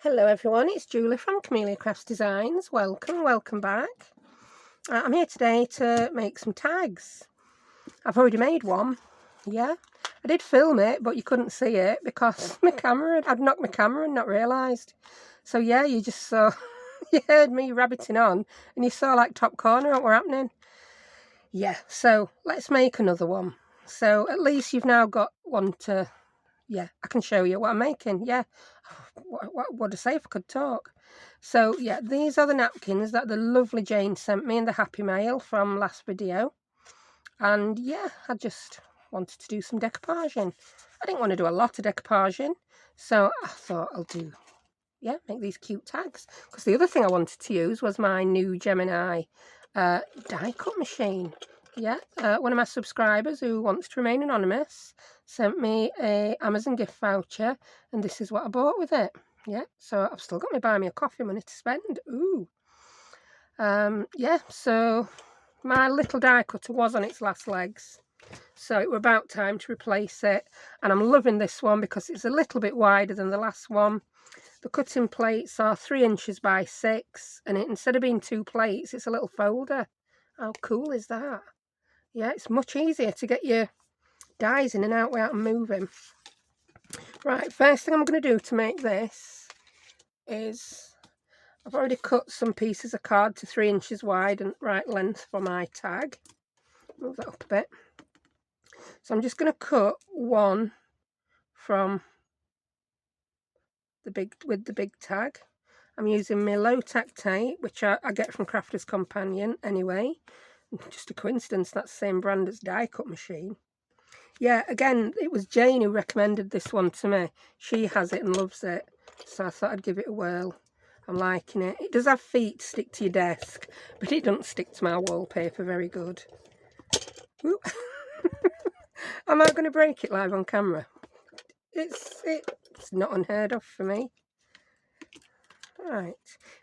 Hello everyone, it's Julie from Camelia Crafts Designs. Welcome back. I'm here today to make some tags. I've already made one. Yeah, I did film it, but you couldn't see it because I'd knocked my camera and not realised. So yeah, you just saw, you heard me rabbiting on and you saw like top corner what were happening. Yeah, so let's make another one. So at least you've now got one to, yeah, I can show you what I'm making. Yeah, what would I say if I could talk? So yeah, these are the napkins that the lovely Jane sent me in the Happy Mail from last video. And yeah, I just wanted to do some decoupaging. I didn't want to do a lot of decoupaging, so I thought I'll do, yeah, make these cute tags. Because the other thing I wanted to use was my new Gemini die cut machine. Yeah, one of my subscribers who wants to remain anonymous sent me a Amazon gift voucher, and this is what I bought with it. Yeah, so I've still got my buy me a coffee money to spend. Ooh. Yeah, so my little die cutter was on its last legs, so it was about time to replace it. And I'm loving this one because it's a little bit wider than the last one. The cutting plates are 3 inches by 6, and instead of being 2 plates, it's a little folder. How cool is that? Yeah, it's much easier to get your dies in and out without them moving. Right, first thing I'm going to do to make this is I've already cut some pieces of card to 3 inches wide and right length for my tag. Move that up a bit. So I'm just going to cut one from the big tag. I'm using my low tack tape, which I get from Crafter's Companion anyway. Just a coincidence, that's the same brand as die cut machine. Yeah, again, it was Jane who recommended this one to me. She has it and loves it, so I thought I'd give it a whirl. I'm liking it. It does have feet to stick to your desk, but it doesn't stick to my wallpaper very good. Am I going to break it live on camera? It's not unheard of for me. Right.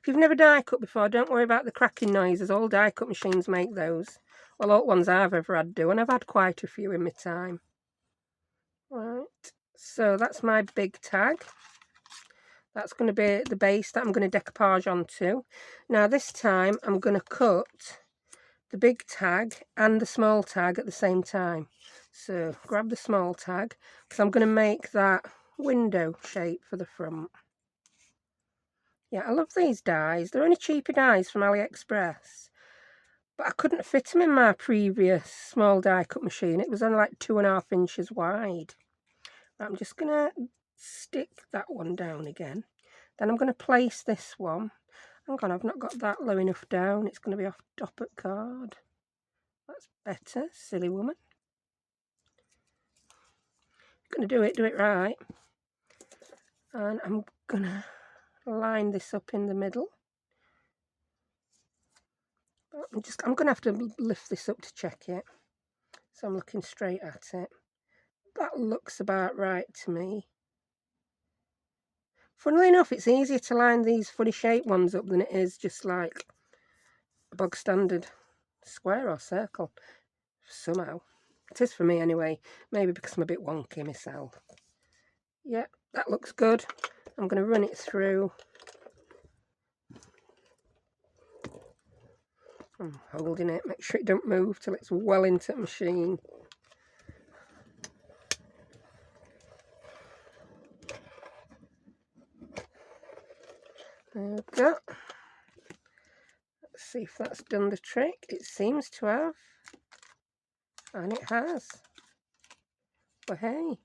If you've never die cut before, don't worry about the cracking noises. All die cut machines make those. Well, all ones I've ever had do, and I've had quite a few in my time. Right. So that's my big tag. That's going to be the base that I'm going to decoupage onto. Now this time I'm going to cut the big tag and the small tag at the same time. So grab the small tag because I'm going to make that window shape for the front. Yeah, I love these dies. They're only cheaper dies from AliExpress. But I couldn't fit them in my previous small die cut machine. It was only like 2.5 inches wide. I'm just going to stick that one down again. Then I'm going to place this one. Hang on, I've not got that low enough down. It's going to be off top at card. That's better, silly woman. Going to do it right. And I'm going to line this up in the middle. I'm going to have to lift this up to check it. So I'm looking straight at it. That looks about right to me. Funnily enough, it's easier to line these funny shaped ones up than it is just like a bog standard square or circle. Somehow. It is for me anyway. Maybe because I'm a bit wonky myself. Yeah, that looks good. I'm going to run it through. I'm holding it. Make sure it don't move till it's well into the machine. There we go. Let's see if that's done the trick. It seems to have. And it has. Well, hey.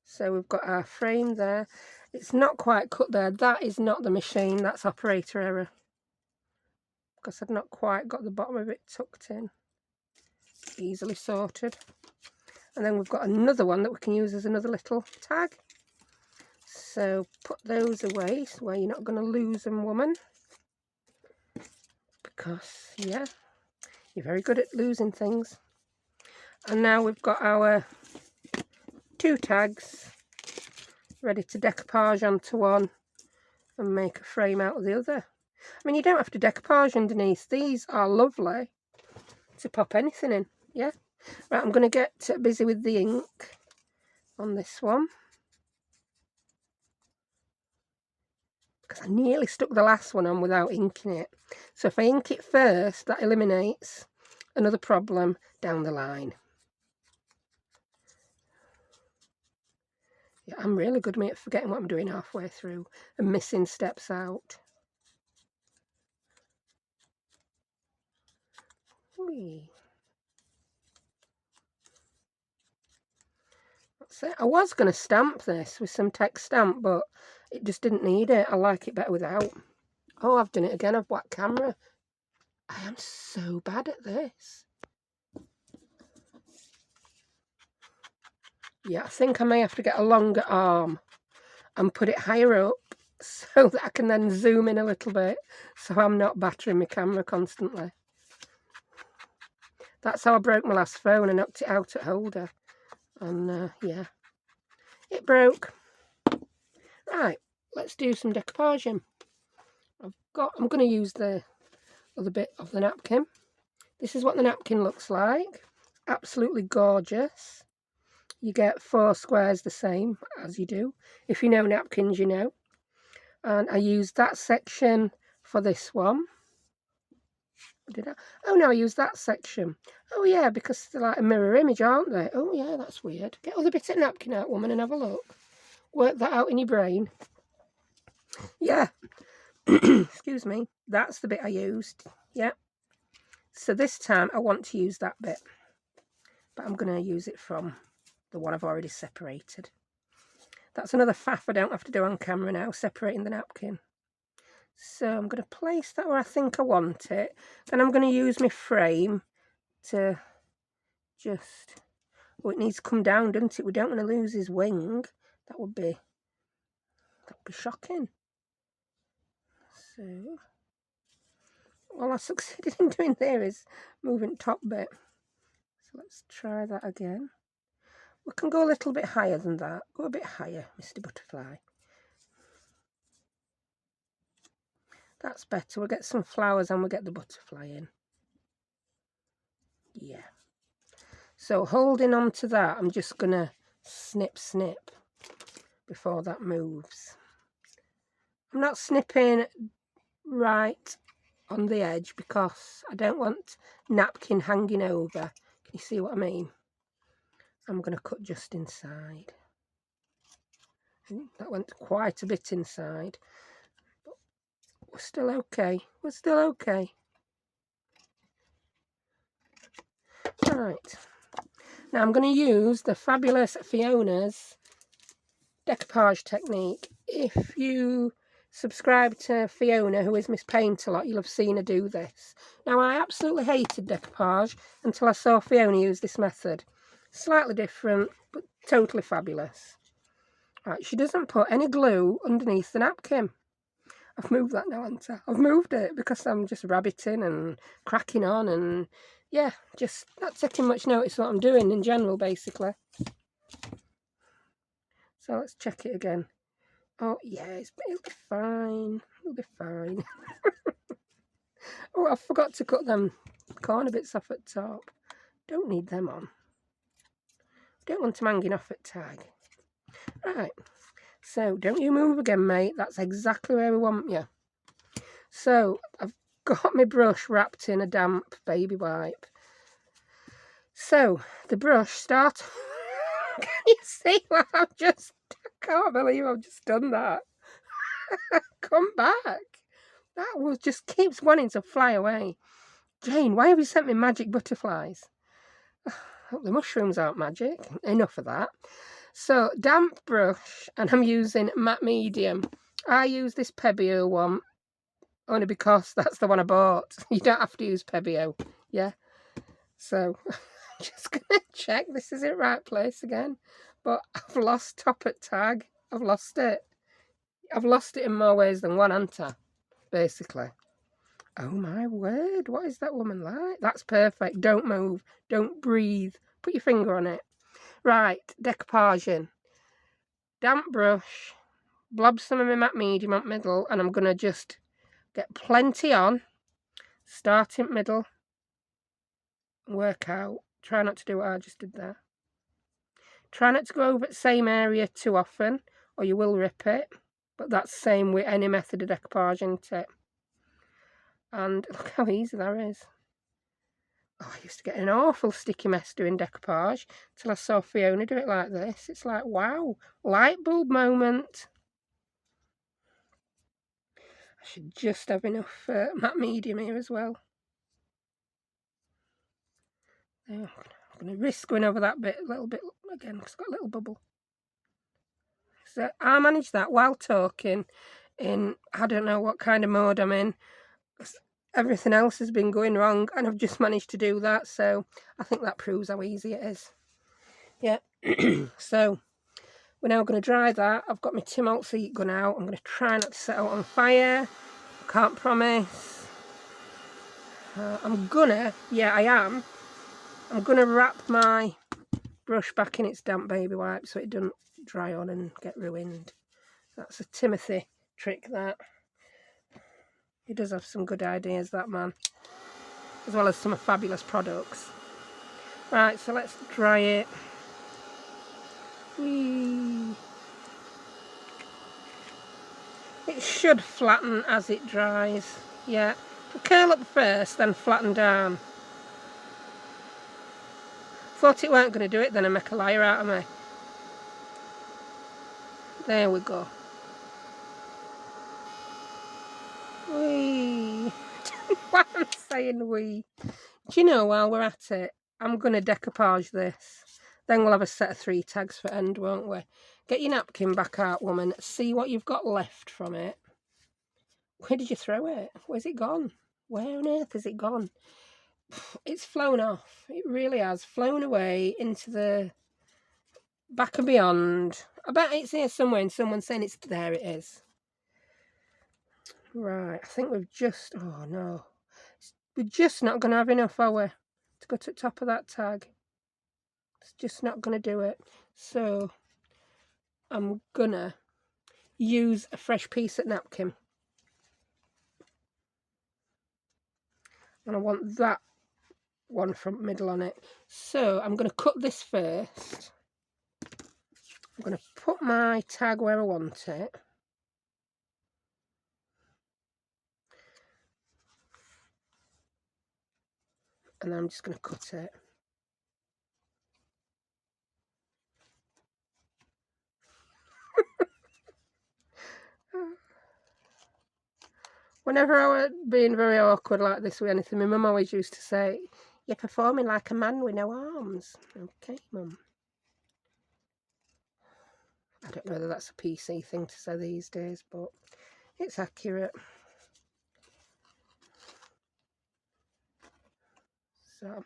So we've got our frame there. It's not quite cut there. That is not the machine. That's operator error. Because I've not quite got the bottom of it tucked in. Easily sorted. And then we've got another one that we can use as another little tag. So put those away so where you're not going to lose them, woman. Because, yeah, you're very good at losing things. And now we've got our 2 tags ready to decoupage onto one and make a frame out of the other. I mean, you don't have to decoupage underneath. These are lovely to pop anything in, yeah? Right, I'm going to get busy with the ink. on this one. Because I nearly stuck the last one on without inking it. So if I ink it first, that eliminates another problem down the line. Yeah, I'm really good at forgetting what I'm doing halfway through and missing steps out. Whee. That's it. I was going to stamp this with some text stamp, but it just didn't need it. I like it better without. Oh, I've done it again. I've whacked camera. I am so bad at this. Yeah, I think I may have to get a longer arm and put it higher up so that I can then zoom in a little bit so I'm not battering my camera constantly. That's how I broke my last phone. I knocked it out at holder. And yeah, it broke. Right, let's do some decoupaging. I'm going to use the other bit of the napkin. This is what the napkin looks like. Absolutely gorgeous. You get 4 squares the same as you do. If you know napkins, you know. And I used that section for this one. Did I? Oh no, I used that section. Oh yeah, because they're like a mirror image, aren't they? Oh yeah, that's weird. Get other bits of napkin out, woman, and have a look. Work that out in your brain. Yeah. Excuse me. That's the bit I used. Yeah. So this time I want to use that bit. But I'm going to use it from the one I've already separated. That's another faff I don't have to do on camera now, separating the napkin. So I'm going to place that where I think I want it. Then I'm going to use my frame to just... Oh, it needs to come down, doesn't it? We don't want to lose his wing. That would be shocking. So, all I succeeded in doing there is moving top bit. So let's try that again. We can go a little bit higher than that. Go a bit higher, Mr. Butterfly. That's better. We'll get some flowers and we'll get the butterfly in. Yeah. So holding on to that, I'm just going to snip before that moves. I'm not snipping right on the edge because I don't want napkin hanging over. Can you see what I mean? I'm going to cut just inside. That went quite a bit inside. But we're still okay. We're still okay. Right. Now I'm going to use the fabulous Fiona's decoupage technique. If you subscribe to Fiona, who is Miss Paintalot, you'll have seen her do this. Now, I absolutely hated decoupage until I saw Fiona use this method. Slightly different, but totally fabulous. Right, she doesn't put any glue underneath the napkin. I've moved that now, haven't I? I've moved it because I'm just rabbiting and cracking on and, yeah, just not taking much notice of what I'm doing in general, basically. So let's check it again. Oh, yeah, it'll be fine. It'll be fine. Oh, I forgot to cut them corner bits off at top. Don't need them on. Don't want them hanging off at tag. Right. So, don't you move again, mate. That's exactly where we want you. So, I've got my brush wrapped in a damp baby wipe. So, the brush starts... Can you see what I've just... I can't believe I've just done that. Come back. That was just keeps wanting to fly away. Jane, why have you sent me magic butterflies? Oh, the mushrooms aren't magic. Enough of that. So, damp brush, and I'm using matte medium. I use this Pebeo one only because that's the one I bought. You don't have to use Pebeo. Yeah. So, I'm just going to check this is the right place again. But I've lost top at tag. I've lost it. I've lost it in more ways than one, haven't I? Basically. Oh my word, what is that woman like? That's perfect. Don't move. Don't breathe. Put your finger on it. Right, decoupaging. Damp brush. Blob some of my matte medium up middle, and I'm going to just get plenty on. Start in middle. Work out. Try not to do what I just did there. Try not to go over the same area too often, or you will rip it. But that's the same with any method of decoupage, isn't it? And look how easy that is. Oh, I used to get an awful sticky mess doing decoupage till I saw Fiona do it like this. It's like, wow, light bulb moment. I should just have enough matte medium here as well. There, I'm going to risk going over that bit a little bit again because it's got a little bubble. So I managed that while talking in, I don't know what kind of mode I'm in. Everything else has been going wrong and I've just managed to do that, so I think that proves how easy it is. Yeah. So we're now going to dry that. I've got my Paintalot heat gun out. I'm going to try not to set out on fire. Can't promise. I'm gonna wrap my brush back in its damp baby wipe so it doesn't dry on and get ruined. That's a Timothy trick, that. He does have some good ideas, that man, as well as some fabulous products. Right, so let's dry it. Whee. It should flatten as it dries. Yeah, curl up first, then flatten down. Thought it weren't going to do it, then I make a liar out of me. There we go. Whee. Why am I saying wee? Do you know, while we're at it, I'm going to decoupage this. Then we'll have a set of 3 tags for end, won't we? Get your napkin back out, woman. See what you've got left from it. Where did you throw it? Where's it gone? Where on earth has it gone? It's flown off. It really has. Flown away into the back and beyond. I bet it's here somewhere and someone's saying it's there. It is. Right, I think we've just... Oh, no. We're just not going to have enough, are we, to go to the top of that tag. It's just not going to do it. So I'm going to use a fresh piece of napkin. And I want that one front middle on it. So I'm going to cut this first. I'm going to put my tag where I want it. And I'm just going to cut it. Whenever I was being very awkward like this with anything, my mum always used to say, "You're performing like a man with no arms." Okay, mum. I don't know whether that's a PC thing to say these days, but it's accurate. So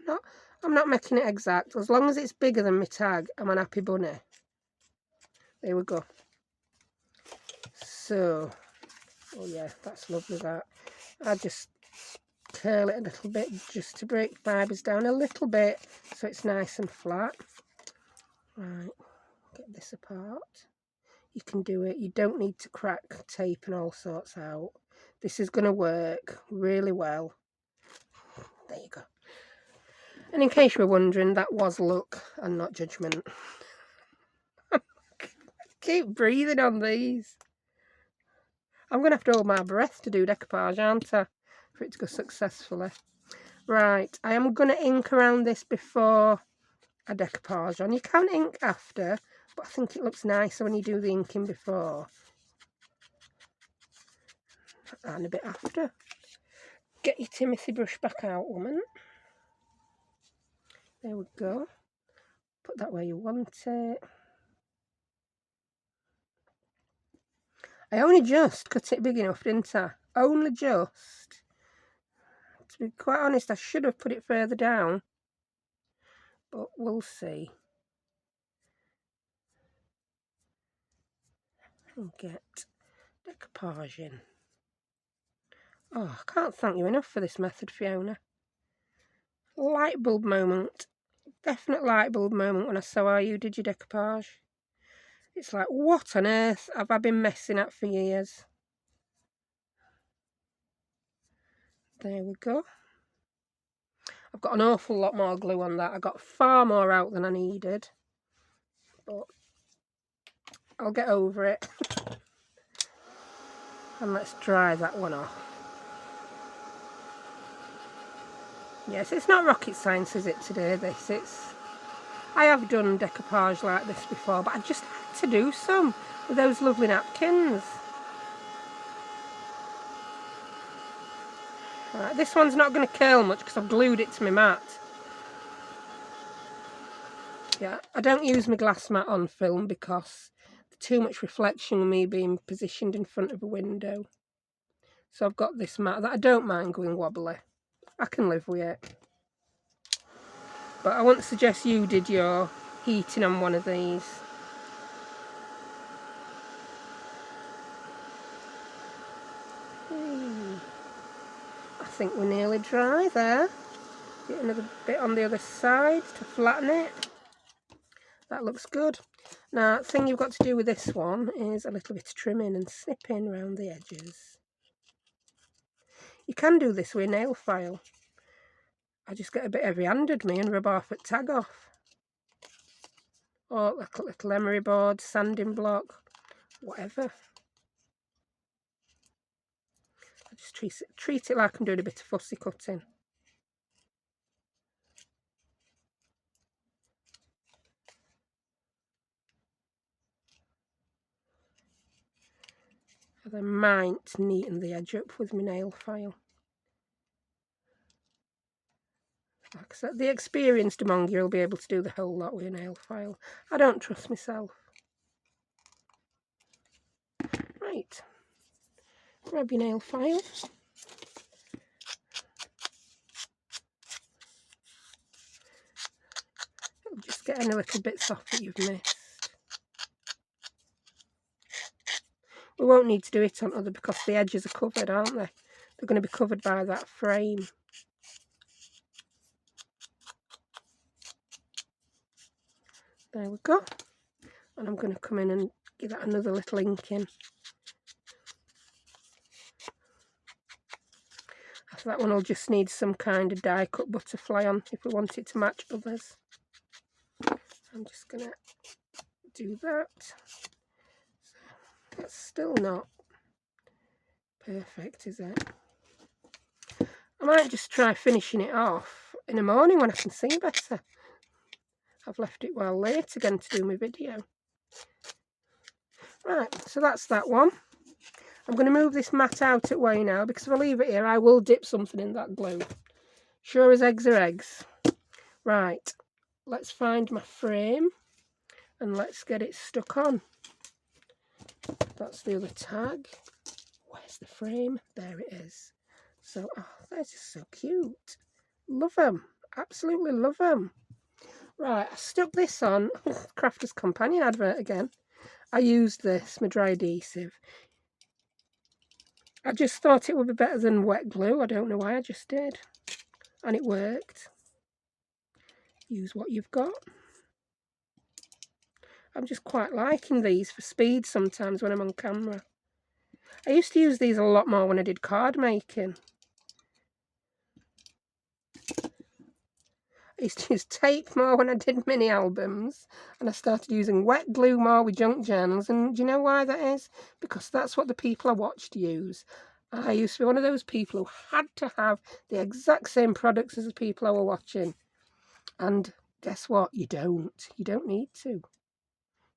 I'm not making it exact. As long as it's bigger than my tag, I'm an happy bunny. There we go. So, oh yeah, that's lovely, that. I just curl it a little bit just to break fibres down a little bit so it's nice and flat. Right, get this apart. You can do it. You don't need to crack tape and all sorts out. This is going to work really well. There you go. And in case you were wondering, that was luck and not judgment. Keep breathing on these. I'm going to have to hold my breath to do decoupage, aren't I? For it to go successfully. Right, I am going to ink around this before I decoupage on. You can ink after, but I think it looks nicer when you do the inking before. And a bit after. Get your Timothy brush back out, woman. There we go. Put that where you want it. I only just cut it big enough, didn't I? Only just. To be quite honest, I should have put it further down. But we'll see. And get decoupage in. Oh, I can't thank you enough for this method, Fiona. Light bulb moment. Definite light bulb moment when I saw how you did your decoupage. It's like, what on earth have I been messing at for years? There we go. I've got an awful lot more glue on that. I got far more out than I needed. but I'll get over it. And let's dry that one off. Yes, it's not rocket science, is it, today, this? I have done decoupage like this before, but I just had to do some with those lovely napkins. Right, this one's not going to curl much because I've glued it to my mat. Yeah, I don't use my glass mat on film because there's too much reflection with me being positioned in front of a window. So I've got this mat that I don't mind going wobbly. I can live with it. But I wouldn't suggest you did your heating on one of these. I think we're nearly dry there. Get another bit on the other side to flatten it. That looks good. Now, the thing you've got to do with this one is a little bit of trimming and snipping around the edges. You can do this with a nail file. I just get a bit heavy-handed me and rub half at tag off. Or like a little emery board, sanding block, whatever. I just treat it like I'm doing a bit of fussy cutting. And I might neaten the edge up with my nail file. Like I said, the experienced among you will be able to do the whole lot with a nail file. I don't trust myself. Right, grab your nail file. Just get any little bits off that you've missed. We won't need to do it on other because the edges are covered, aren't they? They're going to be covered by that frame. There we go. And I'm going to come in and give that another little ink in. After that one will just need some kind of die cut butterfly on if we want it to match others. I'm just going to do that. So that's still not perfect, is it? I might just try finishing it off in the morning when I can see better. I've left it well late again to do my video. Right, so that's that one. I'm going to move this mat out of way now because if I leave it here I will dip something in that glue. Sure as eggs are eggs. Right, let's find my frame and let's get it stuck on. That's the other tag. Where's the frame? There it is. So, oh, they're just so cute. Love them. Absolutely love them. Right, I stuck this on. Crafter's Companion advert again. I used this, my dry adhesive. I just thought it would be better than wet glue. I don't know why, I just did. And it worked. Use what you've got. I'm just quite liking these for speed sometimes when I'm on camera. I used to use these a lot more when I did card making. I used to use tape more when I did mini albums, and I started using wet glue more with junk journals. And do you know why that is? Because that's what the people I watched use. I used to be one of those people who had to have the exact same products as the people I were watching. And guess what? You don't. You don't need to.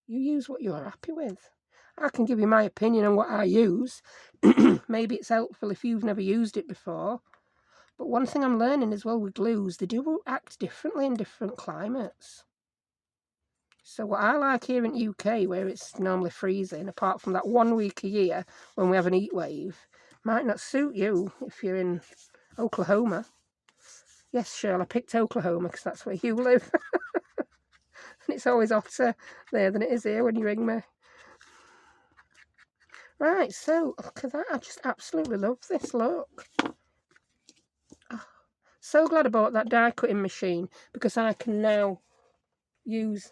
You use what you're happy with. I can give you my opinion on what I use. Maybe it's helpful if you've never used it before. But one thing I'm learning as well with glues, they do act differently in different climates. So what I like here in UK, where it's normally freezing, apart from that 1 week a year when we have an heat wave, might not suit you if you're in Oklahoma. Yes, Cheryl, I picked Oklahoma because that's where you live. And it's always hotter there than it is here when you ring me. Right, so look at that. I just absolutely love this look. So glad I bought that die cutting machine because I can now use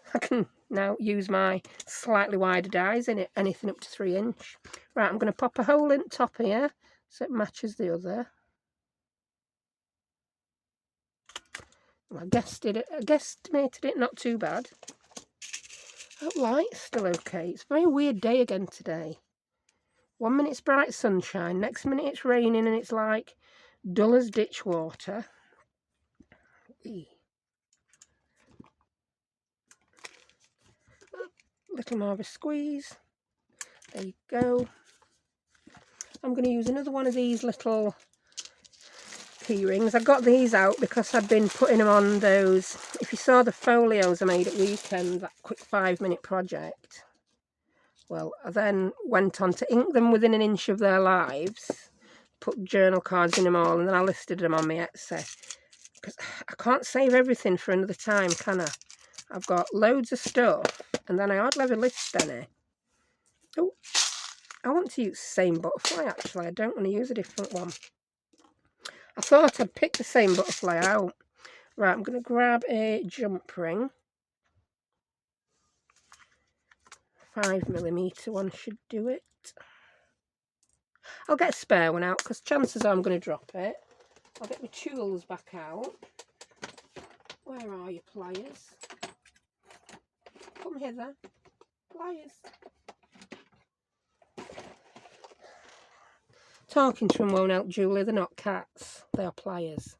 my slightly wider dies in it, anything up to 3 inch. Right, I'm going to pop a hole in the top here so it matches the other. I guesstimated it not too bad. That light's still okay. It's a very weird day again today. 1 minute it's bright sunshine, next minute it's raining and it's like dull as ditch water. Little more of a squeeze. There you go. I'm going to use another one of these little key rings. I got these out because I'd been putting them on those. If you saw the folios I made at weekend, that quick 5-minute project. Well, I then went on to ink them within an inch of their lives, put journal cards in them all, and then I listed them on my Etsy. Because I can't save everything for another time, can I? I've got loads of stuff, and then I hardly ever list any. Oh, I want to use the same butterfly, actually. I don't want to use a different one. I thought I'd pick the same butterfly out. Right, I'm going to grab a jump ring. 5mm one should do it. I'll get a spare one out because chances are I'm going to drop it. I'll get my tools back out. Where are your pliers? Come hither. Pliers. Talking to them won't help, Julie. They're not cats. They are pliers.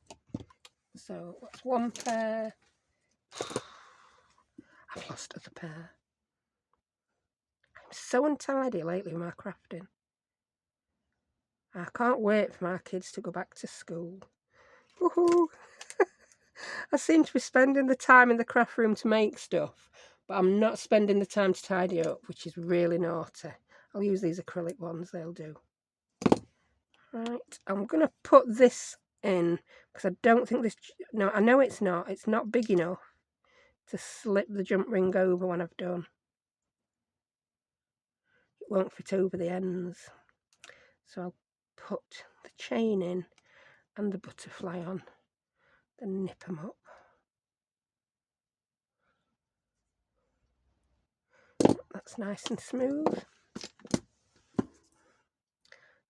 So that's one pair. I've lost other pair. I'm so untidy lately with my crafting. I can't wait for my kids to go back to school. Woohoo! I seem to be spending the time in the craft room to make stuff, but I'm not spending the time to tidy up, which is really naughty. I'll use these acrylic ones, they'll do. Right, I'm going to put this in, because I don't think this... No, I know it's not big enough to slip the jump ring over when I've done. It won't fit over the ends. So I'll put the chain in and the butterfly on, then nip them up. That's nice and smooth.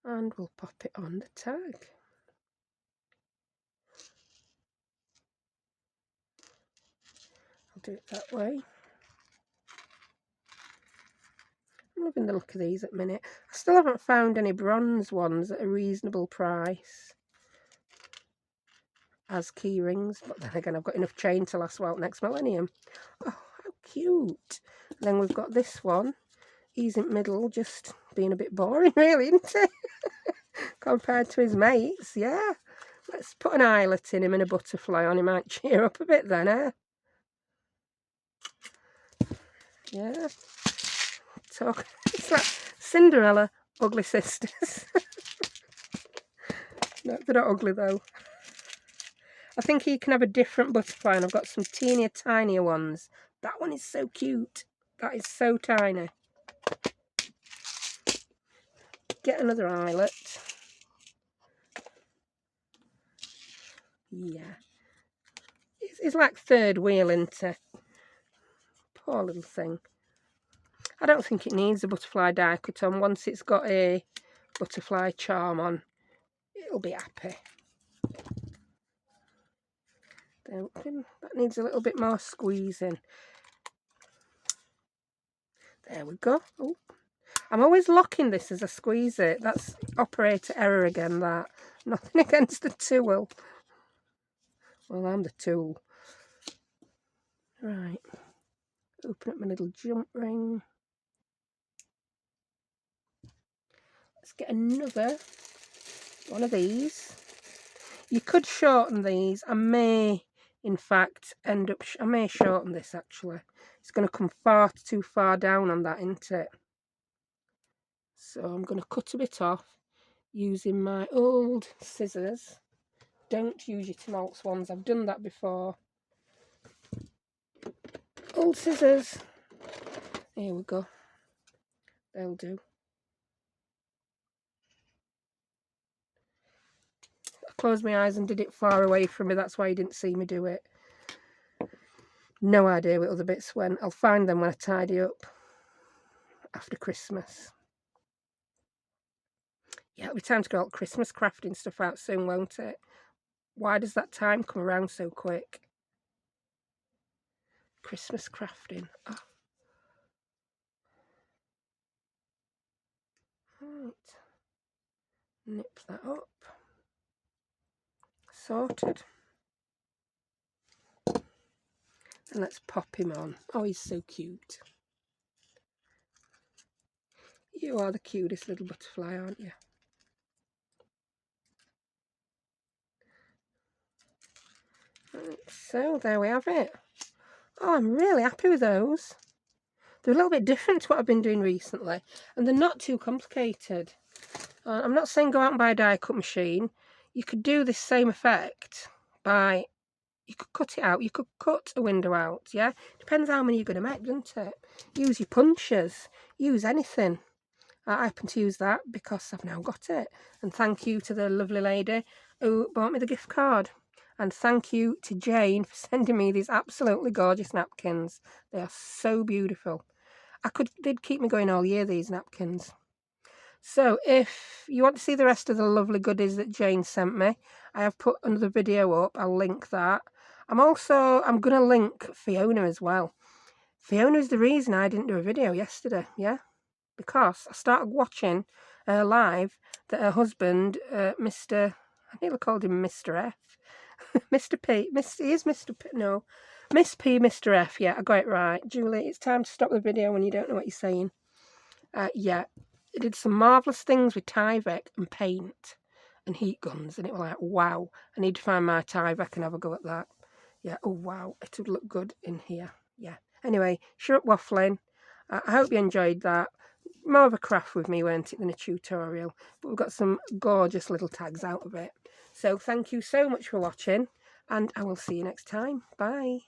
And we'll pop it on the tag. I'll do it that way. I'm loving the look of these at the minute. I still haven't found any bronze ones at a reasonable price as key rings, but then again I've got enough chain to last well next millennium. Oh, how cute. And then we've got this one. He's in middle, just being a bit boring really, isn't he? Compared to his mates, yeah. Let's put an eyelet in him and a butterfly on. He might cheer up a bit then, eh? Yeah. Talk. It's like Cinderella, ugly sisters. No, they're not ugly though. I think he can have a different butterfly, and I've got some teenier, tinier ones. That one is so cute. That is so tiny. Get another eyelet. Yeah. It's like third wheel, isn't it? Poor little thing. I don't think it needs a butterfly die cut on. Once it's got a butterfly charm on, it'll be happy. That needs a little bit more squeezing. There we go. Oh, I'm always locking this as I squeeze it. That's operator error again, that. Nothing against the tool. Well, I'm the tool. Right. Open up my little jump ring. Let's get another one of these. You could shorten these. I may, in fact, end up... I may shorten this, actually. It's going to come far too far down on that, isn't it? So I'm going to cut a bit off using my old scissors. Don't use your Timoltz ones. I've done that before. Old scissors. Here we go. They'll do. I closed my eyes and did it far away from me. That's why you didn't see me do it. No idea what other bits went. I'll find them when I tidy up after Christmas. Yeah, it'll be time to go out Christmas crafting stuff out soon, won't it? Why does that time come around so quick? Christmas crafting. Oh. Nip that up. Sorted. And let's pop him on. Oh, he's so cute. You are the cutest little butterfly, aren't you? Right, so there we have it. Oh, I'm really happy with those. They're a little bit different to what I've been doing recently, and they're not too complicated. I'm not saying go out and buy a die cut machine. You could do this same effect by, you could cut it out, you could cut a window out, yeah? Depends how many you're going to make, doesn't it? Use your punches, use anything. I happen to use that because I've now got it. And thank you to the lovely lady who bought me the gift card. And thank you to Jane for sending me these absolutely gorgeous napkins. They are so beautiful. They'd keep me going all year, these napkins. So if you want to see the rest of the lovely goodies that Jane sent me, I have put another video up. I'll link that. I'm going to link Fiona as well. Fiona is the reason I didn't do a video yesterday, yeah? Because I started watching her live that her husband, Mr. I nearly called him Mr. F. Mr. P. He is Mr. P. No. Miss P, Mr. F. Yeah, I got it right. Julie, it's time to stop the video when you don't know what you're saying. Yeah, it did some marvellous things with Tyvek and paint and heat guns, and it was like, wow, I need to find my Tyvek and have a go at that. Yeah, oh wow, it would look good in here. Yeah. Anyway, shut up waffling. I hope you enjoyed that. More of a craft with me, weren't it, than a tutorial. But we've got some gorgeous little tags out of it. So thank you so much for watching, and I will see you next time. Bye.